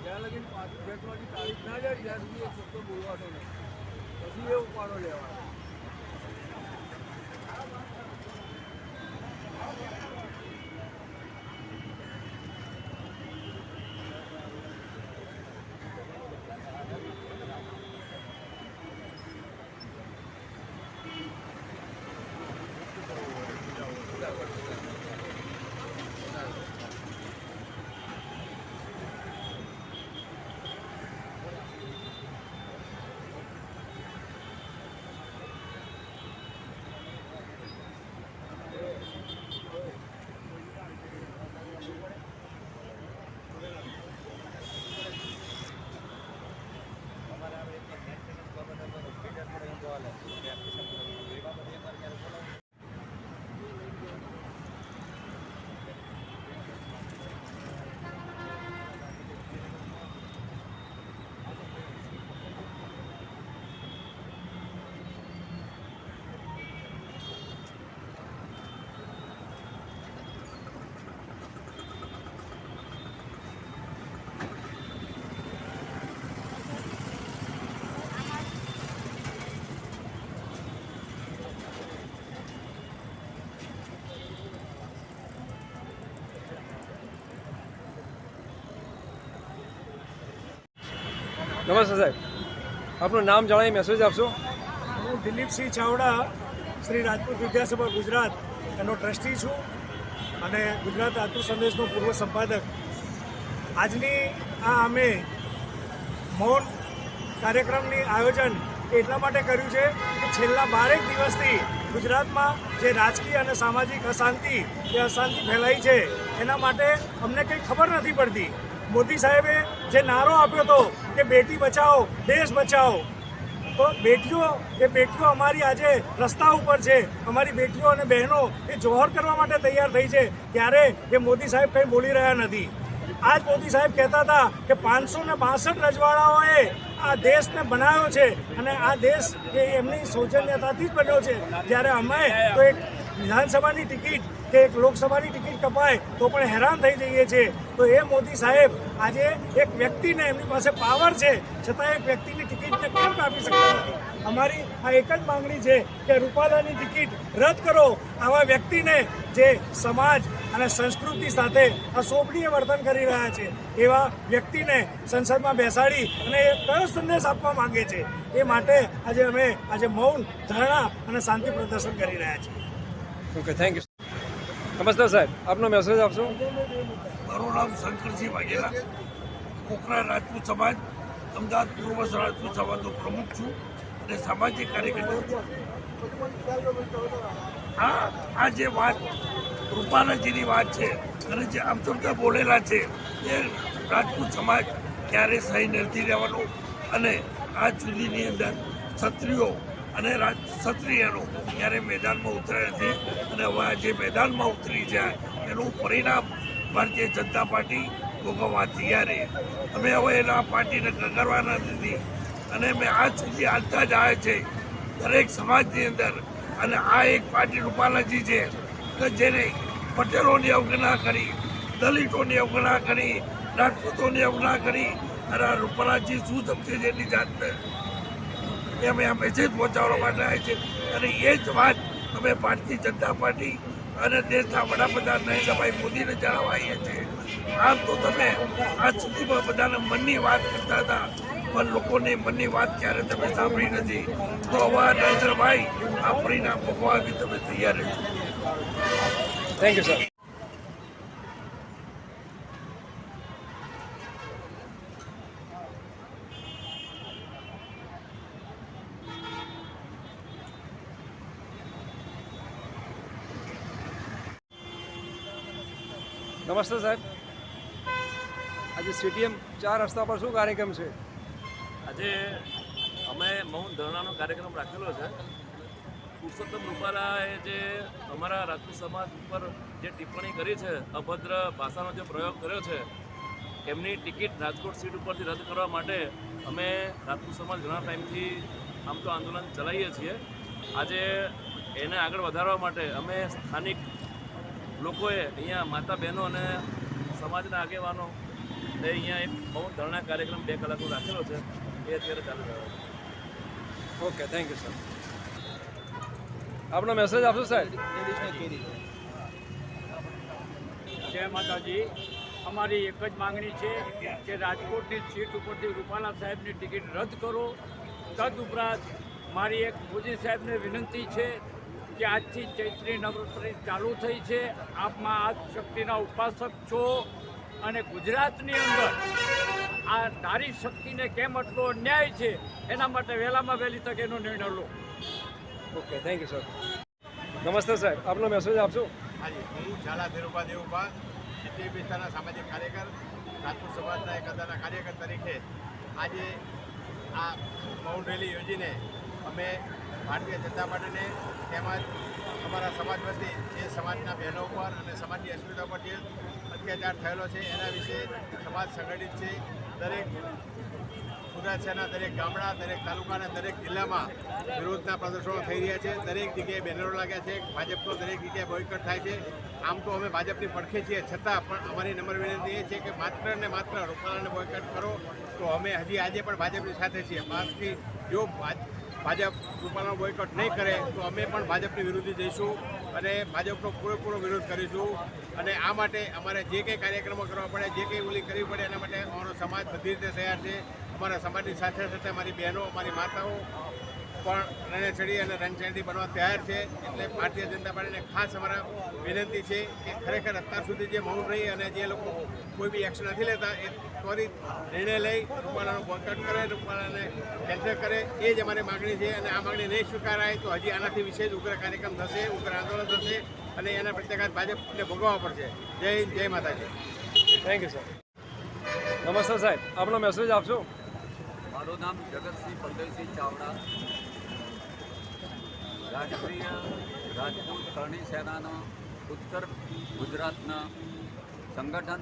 જ્યાં લગી ફેંકવાની તારીખ ના જાય ત્યાં સુધી એક શબ્દ બોલવાનો નહીં, પછી એ ઉપાડો લેવાનો. નમસ્તે સાહેબ, આપનું નામ જણાવી મેસેજ આપશો. હું દિલીપસિંહ ચાવડા, શ્રી રાજપૂત વિદ્યાસભા ગુજરાત એનો ટ્રસ્ટી છું અને ગુજરાત રાજપૂત સંદેશનો પૂર્વ સંપાદક. આજની અમે મૌન કાર્યક્રમની આયોજન એટલા માટે કર્યું છે કે છેલ્લા 12 દિવસથી ગુજરાતમાં જે રાજકીય અને સામાજિક અશાંતિ ફેલાઈ છે એના માટે અમને કંઈ ખબર નથી પડતી. મોદી સાહેબે જે નારો આપ્યો હતો કે બેટી બચાવો દેશ બચાવો, તો બેટીઓ અમારી આજે રસ્તા ઉપર છે. અમારી બેટીઓ અને બહેનો એ જોહર કરવા માટે તૈયાર થઈ છે, ત્યારે એ મોદી સાહેબ કંઈ બોલી રહ્યા નથી. આજ મોદી સાહેબ કહેતા હતા કે 562 રજવાડાઓએ આ દેશને બનાવ્યો છે અને આ દેશ એ એમની સૌજન્યતાથી જ બન્યો છે. જ્યારે અમે તો એક વિધાનસભાની ટિકિટ કે એક લોકસભાની ટિકિટ કપાય તો પણ હેરાન થઈ જઈએ છીએ. તો એ મોદી સાહેબ આજે એક વ્યક્તિને, એમની પાસે પાવર છે છતાં એક વ્યક્તિની ટિકિટને કેમ કાપી શકતા નથી? અમારી આ એક જ માંગણી છે કે રૂપાલાની ટિકિટ રદ કરો. આવા વ્યક્તિને જે સમાજ અને સંસ્કૃતિ સાથે અશોભનીય વર્તન કરી રહ્યા છે એવા વ્યક્તિને સંસદમાં બેસાડી અને એ કયો સંદેશ આપવા માંગે છે એ માટે અમે મૌન ધરણા અને શાંતિ પ્રદર્શન કરી રહ્યા છીએ. Okay, thank you. નમસ્તે સાહેબ, આપનો મેસેજ આપશો. મારું નામ શંકરસિંહ વાઘેલા, કોકરા રાજપૂત સમાજ અમદાવાદ પૂર્વ રાજપૂત સમાજનો પ્રમુખ છું અને સામાજિક કાર્યકર્તા છું. આ જે વાત રૂપાલાજીની વાત છે અને જે આમ ચમતા બોલેલા છે એ રાજપૂત સમાજ ક્યારેય સહી નથી રહેવાનો અને આજ સુધીની અંદર ક્ષત્રિયો અને ક્ષત્રિયનો ક્યારે મેદાનમાં ઉતર્યા નથી અને હવે જે મેદાનમાં ઉતરી જાય એનું પરિણામ ભારતીય જનતા પાર્ટી ભોગવવા તૈયાર. અમે હવે એના પાર્ટીને કરવાના નથી અને અમે આજ સુધી હાલતા જ આવ્યા છે દરેક સમાજની અંદર. અને આ એક પાર્ટી રૂપાલાજી છે કે જેને પટેલોની અવગણના કરી, દલિતોની અવગણના કરી, રાજપૂતોની અવગણના કરી અને આ રૂપાલાજી શું સમજે છે એની જાતને એ અમે આ મેસેજ પહોંચાડવા માટે આવ્યા છે. અને એ જ વાત અમે ભારતીય જનતા પાર્ટી અને દેશના વડાપ્રધાન નરેન્દ્રભાઈ મોદીને જણાવવા આવીએ છીએ. આમ તો તમે આજ સુધીમાં બધાના મનની વાત કરતા હતા, પણ લોકોની મનની વાત ક્યારે તમે સાંભળી નથી. તો હવે નરેન્દ્રભાઈ આ પરિણામ ભોગવવા બી તમે તૈયાર રહેજો. Thank you sir. નમસ્તે સાહેબ, આજે સીટીએમ 4 રસ્તા પર શું કાર્યક્રમ છે? આજે અમે મૌન ધરણાનો કાર્યક્રમ રાખેલો છે. પુરુષોત્તમ રૂપાલાએ જે અમારા રાજપૂત સમાજ ઉપર જે ટિપ્પણી કરી છે, અભદ્ર ભાષાનો જે પ્રયોગ કર્યો છે, એમની ટિકિટ રાજકોટ સીટ ઉપરથી રદ કરવા માટે અમે રાજપૂત સમાજ ઘણા ટાઈમથી આમ તો આંદોલન ચલાવીએ છીએ. આજે એને આગળ વધારવા માટે અમે સ્થાનિક લોકોએ અહીંયા માતા બહેનો અને સમાજના આગેવાનો એ અહીંયા એક મૌન ધરણા કાર્યક્રમ 2 કલાકનો રાખેલો છે. એ અત્યારે ચાલુ રહ્યો છે. Okay, thank you sir. આપનો મેસેજ આપશો સાહેબ? જય માતાજી. અમારી એક જ માંગણી છે કે રાજકોટની સીટ ઉપરથી રૂપાલા સાહેબની ટિકિટ રદ કરો. તદુપરાંત મારી એક મોદી સાહેબને વિનંતી છે કે આજથી ચૈત્રી નવરાત્રિ ચાલુ થઈ છે. આપમાં આદ શક્તિના ઉપાસક છો અને ગુજરાતની અંદર આ નારી શક્તિને કેમ આટલો અન્યાય છે એના માટે વહેલામાં વહેલી તકે એનો નિર્ણય લો. Okay, thank you sir. નમસ્તે સાહેબ, આપનો મેસેજ આપશો? હાજી, હું ઝાલા ધીરુભા દેવુભા, જીટી વિસ્તારના સામાજિક કાર્યકર, રાજપૂત સમાજના એક અદાના કાર્યકર તરીકે આજે આ મૌન રેલી યોજીને અમે ભારતીય જનતા પાર્ટીને તેમજ અમારા સમાજ વતી જે સમાજના બહેનો ઉપર અને સમાજની અસ્મિતા પર જે અત્યાચાર થયેલો છે એના વિશે સમાજ સંગઠિત છે. દરેક ગુજરાત શહેરના દરેક ગામડા, દરેક તાલુકાના દરેક જિલ્લામાં વિરોધના પ્રદર્શનો થઈ રહ્યા છે. દરેક જગ્યાએ બેનરો લાગ્યા છે. ભાજપનો દરેક જગ્યાએ બોયકોટ થાય છે. આમ તો અમે ભાજપની પડખે છીએ, છતાં પણ અમારી નમ્ર વિનંતી એ છે કે માત્ર ને માત્ર રૂપાલાને બોયકોટ કરો. તો અમે હજી આજે પણ ભાજપની સાથે છીએ. બાકી જો ભાજપ રૂપાલાનો બોયકોટ નહીં કરે તો અમે પણ ભાજપની વિરુદ્ધ જઈશું અને ભાજપનો પૂરેપૂરો વિરોધ કરીશું. અને આ માટે અમારે જે કંઈ કાર્યક્રમો કરવા પડે, જે કંઈ ઓલી કરવી પડે, એના માટે અમારો સમાજ બધી રીતે તૈયાર છે. અમારા સમાજની સાથે સાથે અમારી બહેનો, અમારી માતાઓ પણ રણે ચડી અને રણચંડી બનવા તૈયાર છે. એટલે ભારતીય જનતા પાર્ટીને ખાસ અમારા વિનંતી છે કે ખરેખર અત્યાર સુધી જે મૌન રહી અને જે લોકો કોઈ બી એક્શન નથી લેતા એ ત્વરિત નિર્ણય લઈ રૂપાલાનો બોયકોટ કરે, રૂપાલાને કેન્સલ કરે, એ જ અમારી માગણી છે. અને આ માગણી નહીં સ્વીકારાય તો હજી આનાથી વિશેષ ઉગ્ર કાર્યક્રમ થશે, ઉગ્ર આંદોલન થશે અને એના પ્રત્યાઘાત ભાજપને ભોગવવા પડશે. જય હિન્દ, જય માતાજી. Thank you sir. નમસ્તે સાહેબ, આપનો મેસેજ આપશો? મારું નામ જગતસિંહ બલદેવસિંહ ચાવડા, રાષ્ટ્રીય રાજપૂત કરણી સેનાનો ઉત્તર ગુજરાતના સંગઠન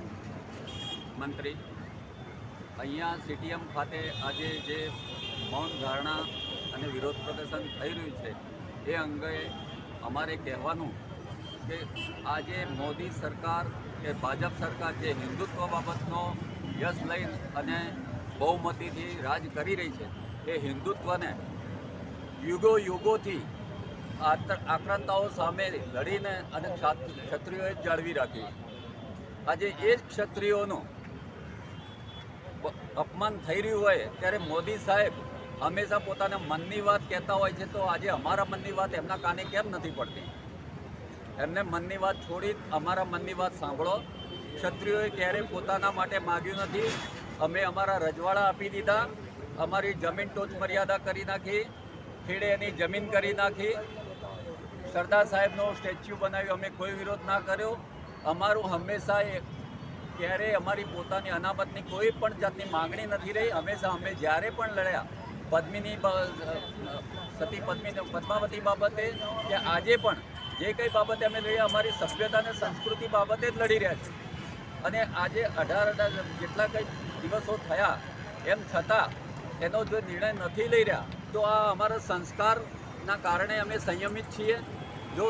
મંત્રી. અહીંયા સીટીએમ ખાતે આજે જે મૌન ધારણા અને વિરોધ પ્રદર્શન થઈ રહ્યું છે એ અંગે અમારે કહેવાનું કે આજે મોદી સરકાર કે ભાજપ સરકાર જે હિન્દુત્વ બાબતનો યશ લઈ અને બહુમતીથી રાજ કરી રહી છે એ હિન્દુત્વને યુગોથી આક્રાંતાઓ સામે લડીને અને ક્ષત્રિયોએ જાળવી રાખી. આજે એ જ ક્ષત્રિયોનું અપમાન થઈ રહ્યું હોય ત્યારે મોદી સાહેબ હંમેશા પોતાના મનની વાત કહેતા હોય છે, તો આજે અમારા મનની વાત એમના કાને કેમ નથી પડતી? એમને મનની વાત છોડી અમારા મનની વાત સાંભળો. ક્ષત્રિયોએ ક્યારેય પોતાના માટે માગ્યું નથી. અમે અમારા રજવાડા આપી દીધા, અમારી જમીન ટોચ મર્યાદા કરી નાખી, ખેડે એની જમીન કરી નાખી, સરદાર સાહેબનો સ્ટેચ્યુ બનાવ્યું, અમે કોઈ વિરોધ ના કર્યો. અમારું હંમેશા ક્યારેય અમારી પોતાની અનામતની કોઈ પણ જાતની માગણી નથી રહી. હંમેશા અમે જ્યારે પણ લડ્યા સતી પદ્માવતી બાબતે કે આજે પણ જે કંઈ બાબતે અમે લડ્યા અમારી સભ્યતા અને સંસ્કૃતિ બાબતે જ લડી રહ્યા છીએ. અને આજે 18 જેટલા કંઈ દિવસો થયા એમ છતાં એનો જો નિર્ણય નથી લઈ રહ્યા તો આ અમારા સંસ્કારના કારણે અમે સંયમિત છીએ. જો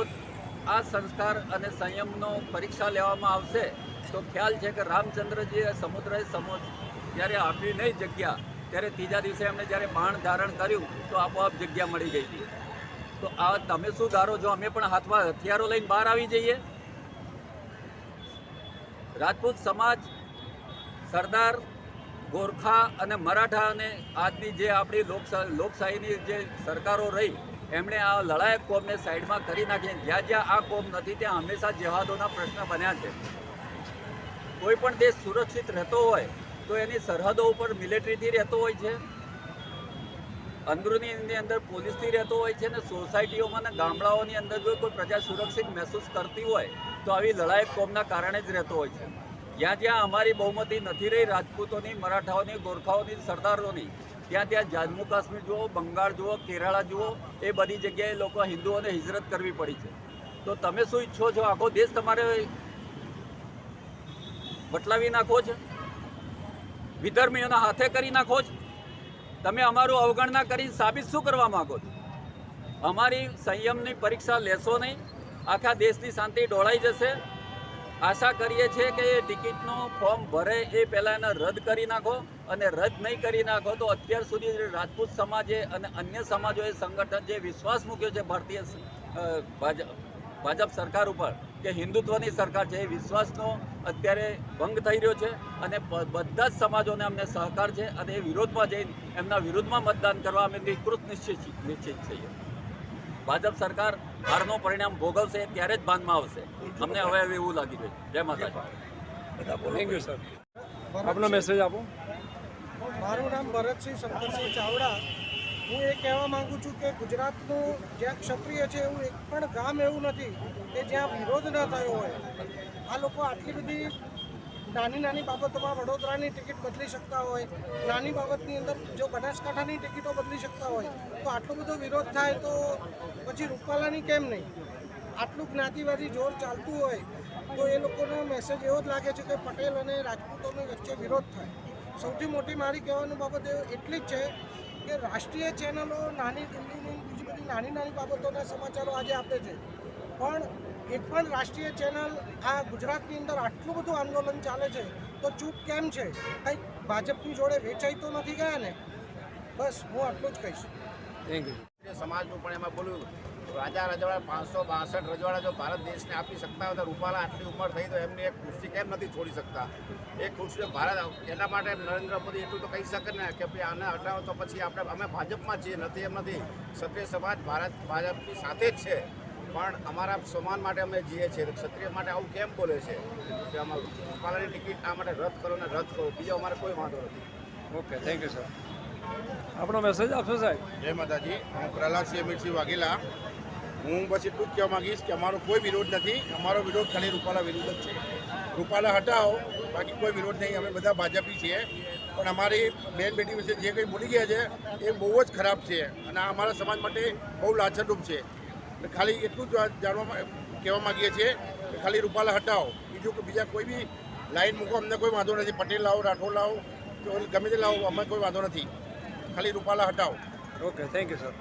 આ સંસ્કાર અને સંયમનો પરીક્ષા લેવામાં આવશે તો ખ્યાલ છે કે રામચંદ્રજીએ સમુદ્રએ જ્યારે આપી નહીં જગ્યા, ત્યારે ત્રીજા દિવસે એમને જ્યારે બાણ ધારણ કર્યું તો આપોઆપ જગ્યા મળી ગઈ હતી. તો આ તમે શું ધારો છો અમે પણ હાથમાં હથિયારો લઈને બહાર આવી જઈએ? રાજપૂત સમાજ, સરદાર, ગોરખા અને મરાઠા અને આજની જે આપણી લોકશાહીની જે સરકારો રહી એમણે આ લડાયક કોમને સાઈડમાં કરી નાખી. જ્યાં જ્યાં આ કોમ નથી ત્યાં હંમેશા જેહાદોના પ્રશ્ન બન્યા છે. કોઈ પણ દેશ સુરક્ષિત રહેતો હોય તો એની સરહદો ઉપર મિલિટરીથી રહેતો હોય છે, અંદરૂનીની અંદર પોલીસથી રહેતો હોય છે, ને સોસાયટીઓમાં અને ગામડાઓની અંદર જો કોઈ પ્રજા સુરક્ષિત મહેસૂસ કરતી હોય તો આવી લડાયક કોમના કારણે જ રહેતો હોય છે. જ્યાં જ્યાં અમારી બહુમતી નથી રહી રાજપૂતોની, મરાઠાઓની, ગોરખાઓની, સરદારોની, ત્યાં જમ્મુ કાશ્મીર જુઓ, બંગાળ જુઓ, કેરાલા જુઓ, એ બધી જગ્યાએ લોકો હિન્દુઓને હિજરત કરવી પડી છે. તો તમે શું ઈચ્છો છો? આખો દેશ તમારે બટલાવી નાખો છો? વિધર્મીઓના હાથે કરી નાખો છો? તમે અમારું અવગણના કરી સાબિત શું કરવા માંગો છો? અમારી સંયમની પરીક્ષા લેશો નહીં, આખા દેશની શાંતિ ડોળાઈ જશે. આશા કરીએ છીએ કે એ ટિકિટનું ફોર્મ ભરે એ પહેલાં એને રદ કરી નાખો, અને રદ નહીં કરી નાખો તો અત્યાર સુધી રાજપૂત સમાજે અને અન્ય સમાજોએ સંગઠન જે વિશ્વાસ મૂક્યો છે ભારતીય ભાજપ સરકાર ઉપર કે હિન્દુત્વની સરકાર છે, એ વિશ્વાસનો અત્યારે ભંગ થઈ રહ્યો છે. અને બધા જ સમાજોને અમને સહકાર છે અને એ વિરોધમાં જઈને એમના વિરુદ્ધમાં મતદાન કરવા અમે નિકૃત નિશ્ચિત છીએ. ભાજપ સરકાર હારનું પરિણામ ભોગવશે ત્યારે જ ભાનમાં આવશે. અમને હવે એવું લાગી રહ્યું. જય માતાજી. Thank you sir. આપનો મેસેજ આપો. મારું નામ ભરતસિંહ શંકરસિંહ ચાવડા. હું એ કહેવા માંગુ છું કે ગુજરાતનું જ્યાં ક્ષત્રિય છે એવું એક પણ ગામ એવું નથી કે જ્યાં વિરોધ ન થયો હોય. આ લોકો આટલી બધી નાની નાની બાબતોમાં વડોદરાની ટિકિટ બદલી શકતા હોય, નાની બાબતની અંદર જો બનાસકાંઠાની ટિકિટો બદલી શકતા હોય, તો આટલો બધો વિરોધ થાય તો પછી રૂપાલાની કેમ નહીં? આટલું જ્ઞાતિવાદી જોર ચાલતું હોય તો એ લોકોનો મેસેજ એવો જ લાગે છે કે પટેલ અને રાજપૂતોની વચ્ચે વિરોધ થાય. સૌથી મોટી મારી કહેવાની બાબત એટલી જ છે કે રાષ્ટ્રીય ચેનલો નાની દિલ્હીની બીજી બધી નાની નાની બાબતોના સમાચારો આજે આપે છે, પણ એક પણ રાષ્ટ્રીય ચેનલ આ ગુજરાતની અંદર આટલું બધું આંદોલન ચાલે છે તો ચૂપ કેમ છે? કંઈક ભાજપની જોડે વેચાઈ તો નથી ગયા ને? બસ હું આટલું જ કહીશ. Thank you. સમાજનું પણ એમાં બોલ્યું રાજા રજવાડા 562 રજવાડા જો ભારત દેશને આપી શકતા હોય તો રૂપાલા આટલી ઉંમર થઈ તો એમની એક ખુરશી કેમ નથી છોડી શકતા? એ ખુરશી ભારત એના માટે નરેન્દ્ર મોદી એટલું તો કહી શકે ને કે ભાઈ આને હટાવો તો પછી અમે ભાજપમાં છીએ. નથી એમ નથી, ક્ષત્રિય સમાજ ભાજપની સાથે જ છે, પણ અમારા સમાન માટે અમે જીએ છીએ. ક્ષત્રિય માટે આવું કેમ બોલે છે કે અમારું રૂપાલાની ટિકિટ આ માટે રદ કરો ને રદ કરો, બીજો અમારે કોઈ વાંધો નથી. Okay, thank you sir. આપણો મેસેજ આપશો સાહેબ. જય માતાજી. હું પ્રહલાદસિંહ અમીરસિંહ વાઘેલા. હું બસ એટલું જ કહેવા માગીશ કે અમારો કોઈ વિરોધ નથી. અમારો વિરોધ ખાલી રૂપાલા વિરુદ્ધ જ છે. રૂપાલા હટાવો, બાકી કોઈ વિરોધ નહીં. અમે બધા ભાજપી છીએ, પણ અમારી બેન બેટી વિશે જે કંઈ બોલી ગયા છે એ બહુ જ ખરાબ છે અને આ અમારા સમાજ માટે બહુ લાછનરૂપ છે. એટલે ખાલી એટલું જ કહેવા માગીએ છીએ કે ખાલી રૂપાલા હટાવો, બીજું કે બીજા કોઈ બી લાઈન મૂકો, અમને કોઈ વાંધો નથી. પટેલ લાવો, રાઠોડ લાવો, ગમે તે લાવો, અમને કોઈ વાંધો નથી. ખાલી રૂપાલા હટાવો. Okay, thank you sir.